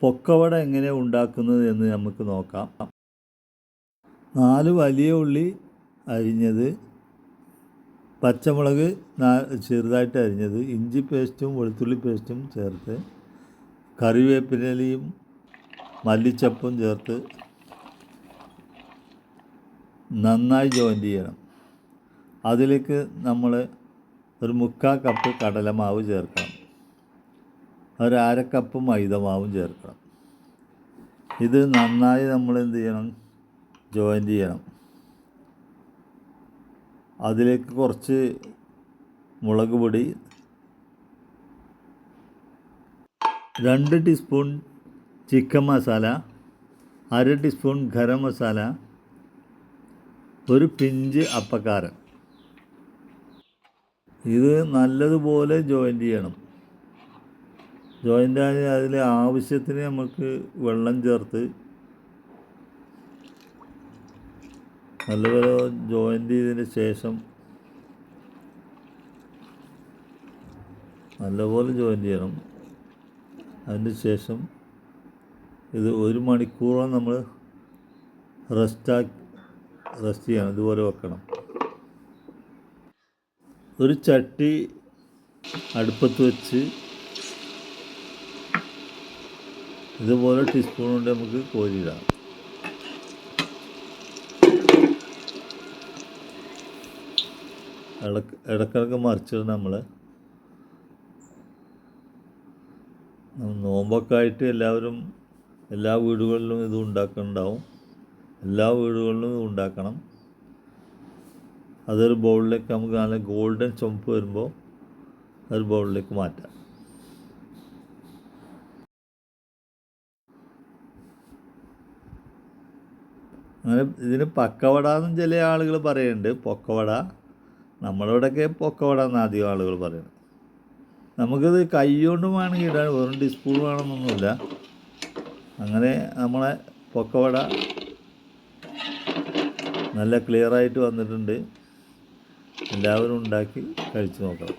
പൊക്കവട എങ്ങനെയാണ് ഉണ്ടാക്കുന്നത് എന്ന് നമുക്ക് നോക്കാം. 4 വലിയ ഉള്ളി അരിഞ്ഞത്, പച്ചമുളക് ചെറുതായിട്ട് അരിഞ്ഞത്, ഇഞ്ചി പേസ്റ്റും വെളുത്തുള്ളി പേസ്റ്റും ചേർത്ത് കറിവേപ്പിലയും മല്ലിച്ചപ്പും ചേർത്ത് നന്നായി ജോയിൻ്റ് ചെയ്യണം. അതിലേക്ക് നമ്മൾ ഒരു 3/4 കപ്പ് കടലമാവ് ചേർക്കണം. ഒരു 1/2 കപ്പ് മൈദമാവും ചേർക്കണം. ഇത് നന്നായി നമ്മൾ എന്ത് ചെയ്യണം, ജോയിൻ്റ് ചെയ്യണം. അതിലേക്ക് കുറച്ച് മുളക് പൊടി, 2 teaspoon chicken masala, 1/2 teaspoon garam masala, ഒരു പിഞ്ച് അപ്പക്കാരം. ഇത് നല്ലതുപോലെ ജോയിൻ്റ് ചെയ്യണം. ജോയിൻ്റ് ആയി അതിൽ ആവശ്യത്തിന് നമുക്ക് വെള്ളം ചേർത്ത് നല്ലപോലെ ജോയിൻ്റ് ചെയ്തതിന് ശേഷം നല്ലപോലെ ജോയിൻ്റ് ചെയ്യണം. അതിന് ശേഷം ഇത് 1 മണിക്കൂറോളം നമ്മൾ റെസ്റ്റ് ചെയ്യണം. ഇതുപോലെ വെക്കണം. ഒരു ചട്ടി അടുപ്പത്ത് വെച്ച് ഇതുപോലെ ടീസ്പൂൺ കൊണ്ട് നമുക്ക് കോരിയിടാം. ഇടക്കിടക്ക് മറിച്ചിടണം. നമ്മൾ നോമ്പൊക്കെ ആയിട്ട് എല്ലാവരും എല്ലാ വീടുകളിലും ഇത് ഉണ്ടാക്കുന്നുണ്ടാവും. എല്ലാ വീടുകളിലും ഇത് ഉണ്ടാക്കണം. അതൊരു ബൗളിലേക്ക് നമുക്ക് നല്ല ഗോൾഡൻ ചുമപ്പ് വരുമ്പോൾ ഒരു ബൗളിലേക്ക് മാറ്റാം. അങ്ങനെ ഇതിന് പക്കവട എന്നും ചില ആളുകൾ പറയുന്നുണ്ട്. പൊക്കവട, നമ്മളിവിടെയൊക്കെ പൊക്കവട എന്ന് അധികം ആളുകൾ പറയുന്നത്. നമുക്കിത് കൈ കൊണ്ട് വേണമെങ്കിൽ ഇടാൻ, വെറും ടീസ്പൂൺ വേണമെന്നൊന്നുമില്ല. അങ്ങനെ നമ്മളെ പൊക്കവട നല്ല ക്ലിയറായിട്ട് വന്നിട്ടുണ്ട്. എല്ലാവരും ഉണ്ടാക്കി കഴിച്ച് നോക്കണം.